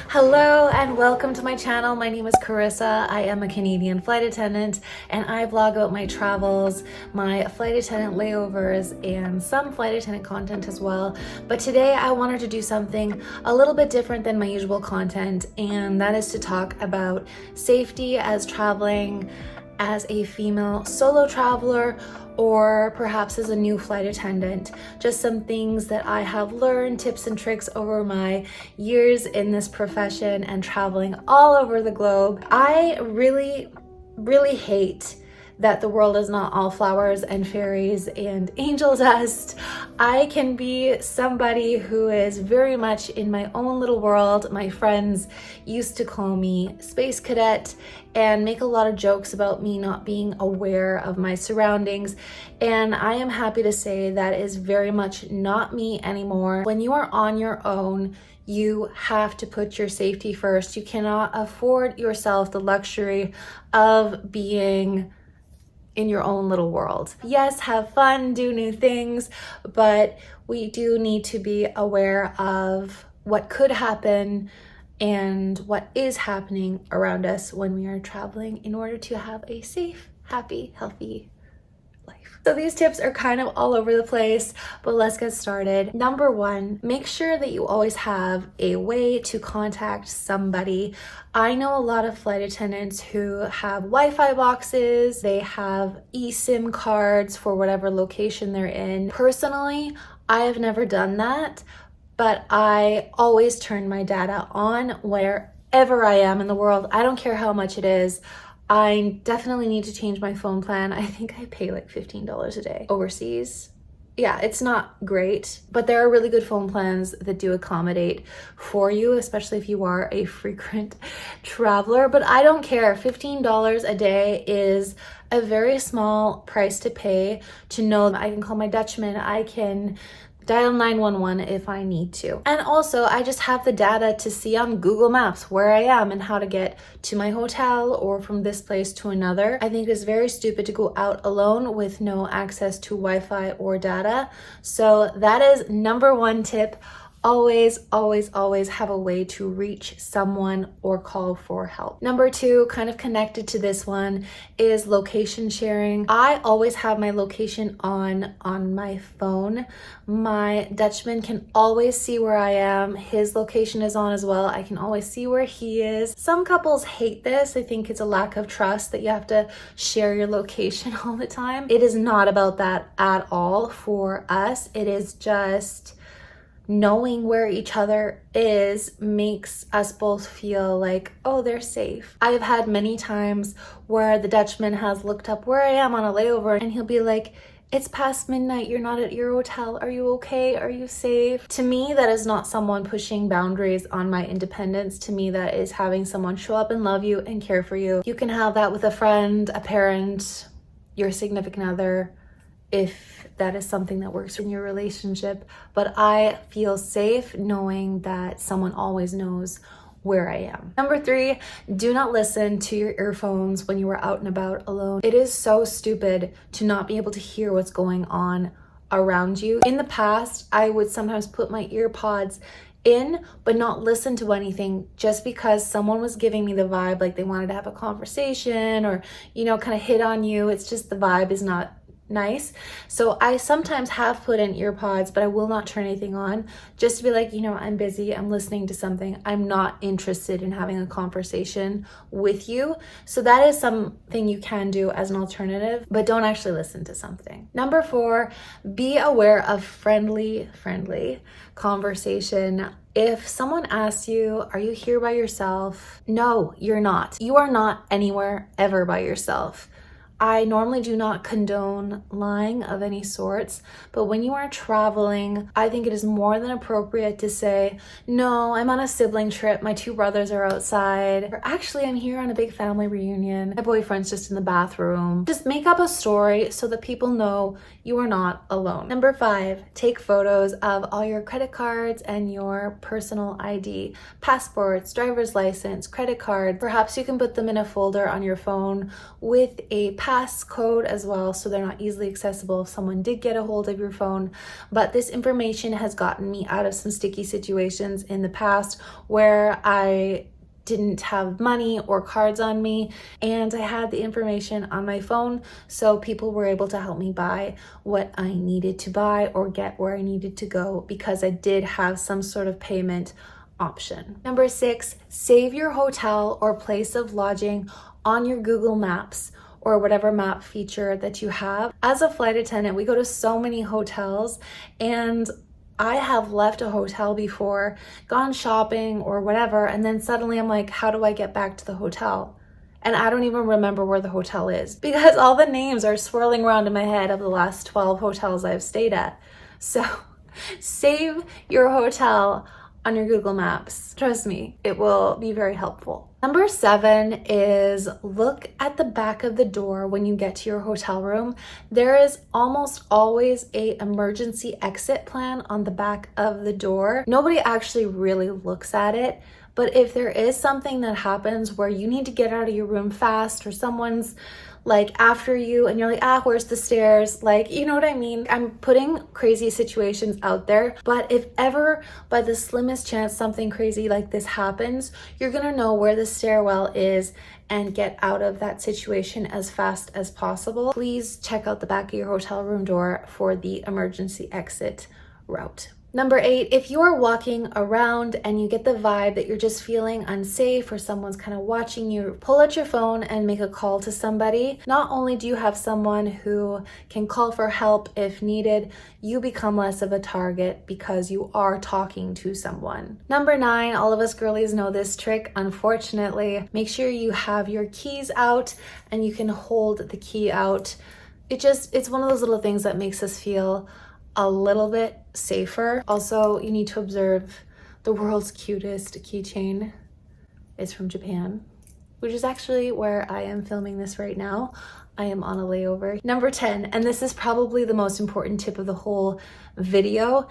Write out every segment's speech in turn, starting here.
Hello and welcome to my channel. My name is Charissa. I am a Canadian flight attendant and I vlog about my travels, my flight attendant layovers, and some flight attendant content as well. But today I wanted to do something a little bit different than my usual content, and that is to talk about safety as traveling as a female solo traveler, or perhaps as a new flight attendant. Just some things that I have learned, tips and tricks over my years in this profession and traveling all over the globe. I really hate that the world is not all flowers and fairies and angel dust. I can be somebody who is very much in my own little world. My friends used to call me Space Cadet and make a lot of jokes about me not being aware of my surroundings. And I am happy to say that is very much not me anymore. When you are on your own, you have to put your safety first. You cannot afford yourself the luxury of being in your own little world. Yes, have fun, do new things, but we do need to be aware of what could happen and what is happening around us when we are traveling in order to have a safe, happy, healthy life. So these tips are kind of all over the place, but let's get started. Number one, make sure that you always have a way to contact somebody. I know a lot of flight attendants who have Wi-Fi boxes, they have eSIM cards for whatever location they're in. Personally, I have never done that, but I always turn my data on wherever I am in the world. I don't care how much it is. I definitely need to change my phone plan. I think I pay like $15 a day overseas. Yeah, it's not great, but there are really good phone plans that do accommodate for you, especially if you are a frequent traveler. But I don't care. $15 a day is a very small price to pay to know that I can call my Dutchman, I can dial 911 if I need to. And also, I just have the data to see on Google Maps where I am and how to get to my hotel or from this place to another. I think it's very stupid to go out alone with no access to Wi-Fi or data. So that is number one tip. Always have a way to reach someone or call for help. Number two, kind of connected to this one, is location sharing. I always have my location on my phone. My Dutchman can always see where I am. His location is on as well. I can always see where he is. Some couples hate this. I think it's a lack of trust that you have to share your location all the time. It is not about that at all for us. It is just knowing where each other is makes us both feel like, oh, they're safe. I've had many times where the Dutchman has looked up where I am on a layover and he'll be like, it's past midnight, you're not at your hotel, are you okay, are you safe? To me, that is not someone pushing boundaries on my independence. To me, that is having someone show up and love you and care for you. You can have that with a friend, a parent, your significant other, if that is something that works in your relationship. But I feel safe knowing that someone always knows where I am. Number three, do not listen to your earphones when you are out and about alone. It is so stupid to not be able to hear what's going on around you. In the past, I would sometimes put my ear pods in but not listen to anything just because someone was giving me the vibe like they wanted to have a conversation or, you know, kind of hit on you. It's just the vibe is not nice. So I sometimes have put in ear pods, but I will not turn anything on just to be like, you know, I'm busy, I'm listening to something, I'm not interested in having a conversation with you. So that is something you can do as an alternative, but don't actually listen to something. Number four, be aware of friendly conversation. If someone asks you, are you here by yourself? No, you're not. You are not anywhere ever by yourself. I normally do not condone lying of any sorts, but when you are traveling, I think it is more than appropriate to say, no, I'm on a sibling trip, my two brothers are outside, or actually I'm here on a big family reunion, my boyfriend's just in the bathroom. Just make up a story so that people know you are not alone. Number 5, take photos of all your credit cards and your personal ID, passports, driver's license, credit card. Perhaps you can put them in a folder on your phone with a passcode as well, so they're not easily accessible if someone did get a hold of your phone. But this information has gotten me out of some sticky situations in the past where I didn't have money or cards on me, and I had the information on my phone, so people were able to help me buy what I needed to buy or get where I needed to go because I did have some sort of payment option. Number 6, save your hotel or place of lodging on your Google Maps or whatever map feature that you have. As a flight attendant, we go to so many hotels, and I have left a hotel before, gone shopping or whatever, and then suddenly I'm like, how do I get back to the hotel? And I don't even remember where the hotel is because all the names are swirling around in my head of the last 12 hotels I've stayed at. So save your hotel on your Google Maps. Trust me, it will be very helpful. Number 7 is look at the back of the door when you get to your hotel room. There is almost always an emergency exit plan on the back of the door. Nobody actually really looks at it, but if there is something that happens where you need to get out of your room fast or someone's like after you and you're like, where's the stairs? Like, you know what I mean? I'm putting crazy situations out there, but if ever by the slimmest chance something crazy like this happens, you're gonna know where the stairwell is and get out of that situation as fast as possible. Please check out the back of your hotel room door for the emergency exit route. Number 8, if you're walking around and you get the vibe that you're just feeling unsafe or someone's kind of watching you, pull out your phone and make a call to somebody. Not only do you have someone who can call for help if needed, you become less of a target because you are talking to someone. Number 9, all of us girlies know this trick, unfortunately. Make sure you have your keys out and you can hold the key out. It's one of those little things that makes us feel a little bit safer. Also, you need to observe the world's cutest keychain. It's from Japan, which is actually where I am filming this right now. I am on a layover. Number 10, and this is probably the most important tip of the whole video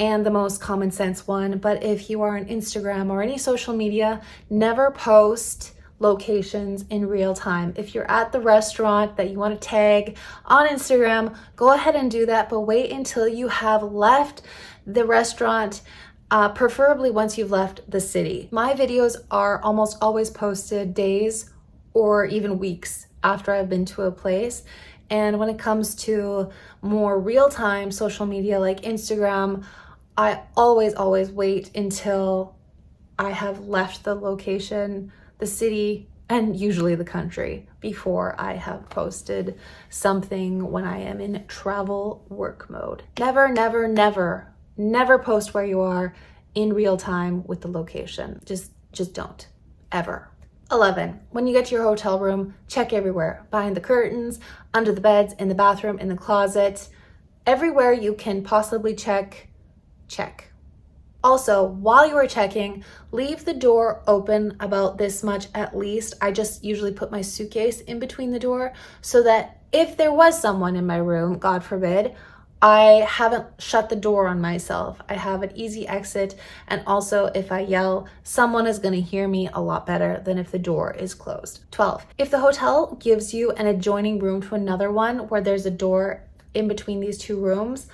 and the most common sense one, but if you are on Instagram or any social media, never post locations in real time. If you're at the restaurant that you want to tag on Instagram, go ahead and do that, but wait until you have left the restaurant, preferably once you've left the city. My videos are almost always posted days or even weeks after I've been to a place. And when it comes to more real-time social media like Instagram, I always wait until I have left the location, the city, and usually the country before I have posted something when I am in travel work mode. Never post where you are in real time with the location. Just don't, ever. 11, when you get to your hotel room, check everywhere. Behind the curtains, under the beds, in the bathroom, in the closet. Everywhere you can possibly check. Also, while you are checking, leave the door open about this much at least. I just usually put my suitcase in between the door so that if there was someone in my room, God forbid, I haven't shut the door on myself. I have an easy exit, and also if I yell, someone is going to hear me a lot better than if the door is closed. 12, if the hotel gives you an adjoining room to another one where there's a door in between these two rooms,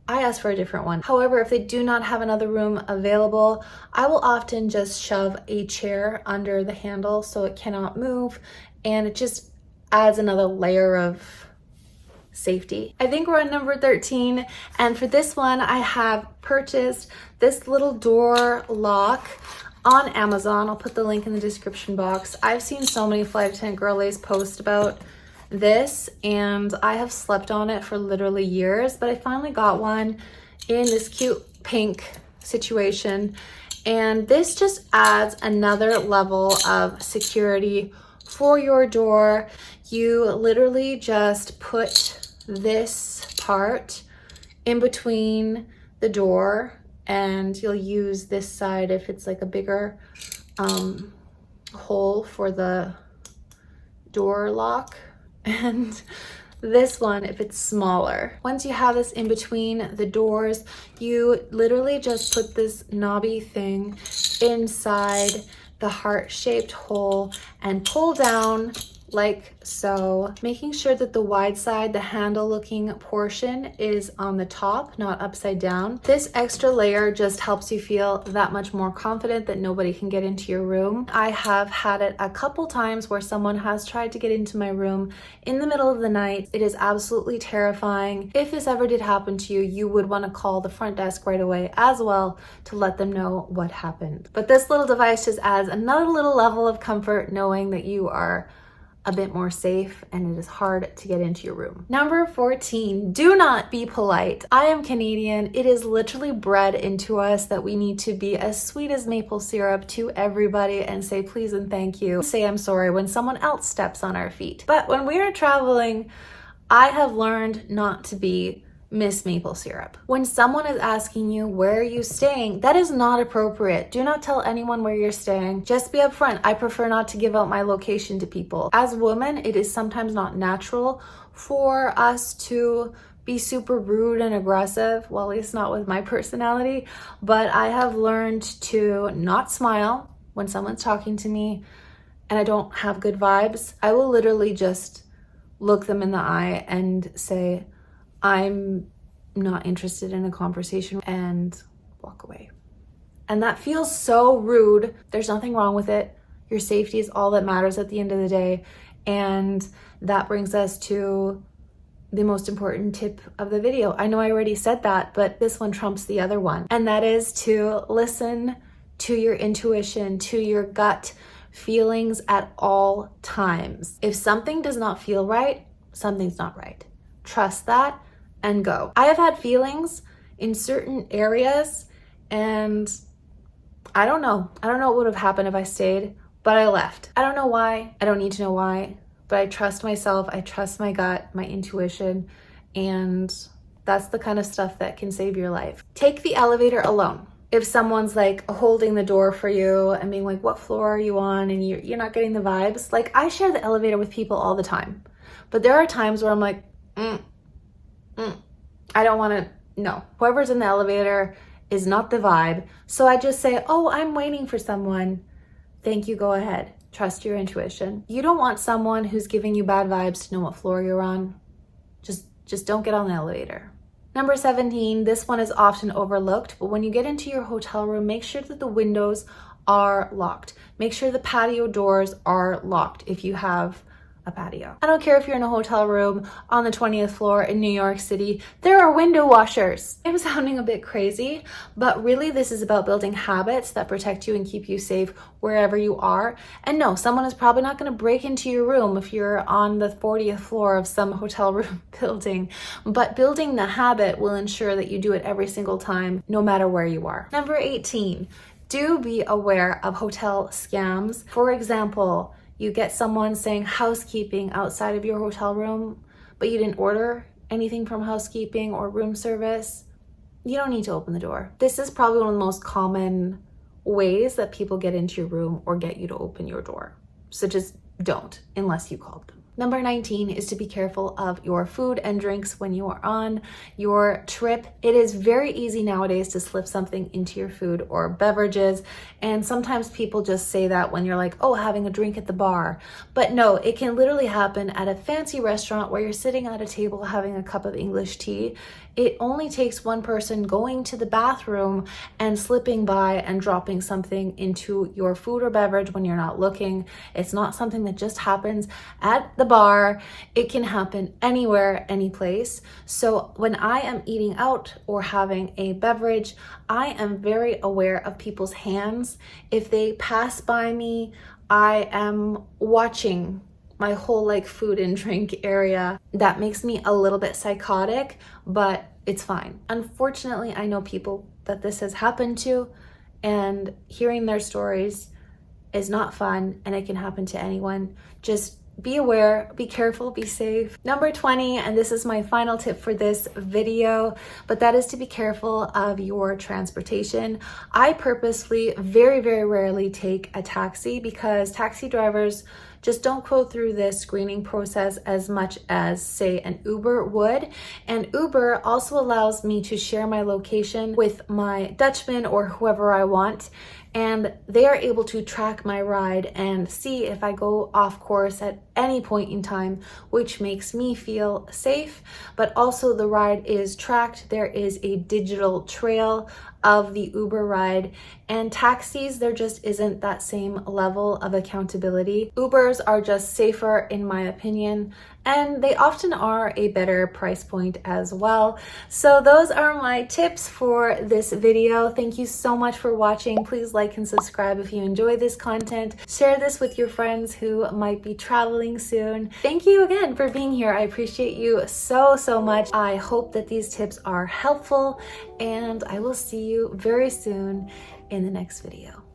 I ask for a different one. However, if they do not have another room available, I will often just shove a chair under the handle so it cannot move, and it just adds another layer of safety. I think we're on number 13, and for this one, I have purchased this little door lock on Amazon. I'll put the link in the description box. I've seen so many flight attendant girlies post about this, and I have slept on it for literally years, but I finally got one in this cute pink situation, and this just adds another level of security for your door. You literally just put this part in between the door, and you'll use this side if it's like a bigger hole for the door lock, and this one if it's smaller. Once you have this in between the doors, you literally just put this knobby thing inside the heart-shaped hole and pull down like so. Making sure that the wide side, the handle looking portion, is on the top, not upside down. This extra layer just helps you feel that much more confident that nobody can get into your room. I have had it a couple times where someone has tried to get into my room in the middle of the night. It is absolutely terrifying. If this ever did happen to you, you would want to call the front desk right away as well to let them know what happened. But this little device just adds another little level of comfort knowing that you are a bit more safe and it is hard to get into your room. Number 14, do not be polite. I am Canadian. It is literally bred into us that we need to be as sweet as maple syrup to everybody and say please and thank you. Say I'm sorry when someone else steps on our feet. But when we are traveling, I have learned not to be Miss Maple Syrup. When someone is asking you where are you staying, that is not appropriate. Do not tell anyone where you're staying. Just be upfront. I prefer not to give out my location to people. As women, it is sometimes not natural for us to be super rude and aggressive. Well, at least not with my personality, but I have learned to not smile when someone's talking to me and I don't have good vibes. I will literally just look them in the eye and say, I'm not interested in a conversation, and walk away. And that feels so rude. There's nothing wrong with it. Your safety is all that matters at the end of the day. And that brings us to the most important tip of the video. I know I already said that, but this one trumps the other one. And that is to listen to your intuition, to your gut feelings at all times. If something does not feel right, something's not right. Trust that and go. I have had feelings in certain areas and I don't know what would have happened if I stayed, but I left. I don't know why. I don't need to know why, but I trust myself. I trust my gut, my intuition, and that's the kind of stuff that can save your life. Take the elevator alone. If someone's like holding the door for you and being like, what floor are you on? And you're not getting the vibes. Like, I share the elevator with people all the time, but there are times where I'm like, I don't want to, no. Whoever's in the elevator is not the vibe. So I just say, oh, I'm waiting for someone. Thank you, go ahead. Trust your intuition. You don't want someone who's giving you bad vibes to know what floor you're on. Just don't get on the elevator. Number 17, this one is often overlooked, but when you get into your hotel room, make sure that the windows are locked. Make sure the patio doors are locked if you have a patio. I don't care if you're in a hotel room on the 20th floor in New York City, there are window washers. I'm sounding a bit crazy, but really this is about building habits that protect you and keep you safe wherever you are. And no, someone is probably not going to break into your room if you're on the 40th floor of some hotel room building, but building the habit will ensure that you do it every single time, no matter where you are. Number 18, do be aware of hotel scams. For example, you get someone saying housekeeping outside of your hotel room, but you didn't order anything from housekeeping or room service. You don't need to open the door. This is probably one of the most common ways that people get into your room or get you to open your door. So just don't, unless you called them. Number 19 is to be careful of your food and drinks when you are on your trip. It is very easy nowadays to slip something into your food or beverages. And sometimes people just say that when you're like, oh, having a drink at the bar. But no, it can literally happen at a fancy restaurant where you're sitting at a table having a cup of English tea. It only takes one person going to the bathroom and slipping by and dropping something into your food or beverage when you're not looking. It's not something that just happens at the bar. It can happen anywhere, any place. So when I am eating out or having a beverage, I am very aware of people's hands. If they pass by me, I am watching my whole food and drink area. That makes me a little bit psychotic, but it's fine. Unfortunately, I know people that this has happened to, and hearing their stories is not fun, and it can happen to anyone. Just be aware, be careful, be safe. Number 20, and this is my final tip for this video, but that is to be careful of your transportation. I purposely very, very rarely take a taxi because taxi drivers just don't go through this screening process as much as, say, an Uber would. And Uber also allows me to share my location with my Dutchman or whoever I want. and they are able to track my ride and see if I go off course at any point in time, which makes me feel safe. But also the ride is tracked. There is a digital trail of the Uber ride, and taxis, there just isn't that same level of accountability. Ubers are just safer in my opinion, and they often are a better price point as well. So those are my tips for this video. Thank you so much for watching. Please like and subscribe if you enjoy this content. Share this with your friends who might be traveling soon. Thank you again for being here. I appreciate you so much. I hope that these tips are helpful, and I will see you very soon in the next video.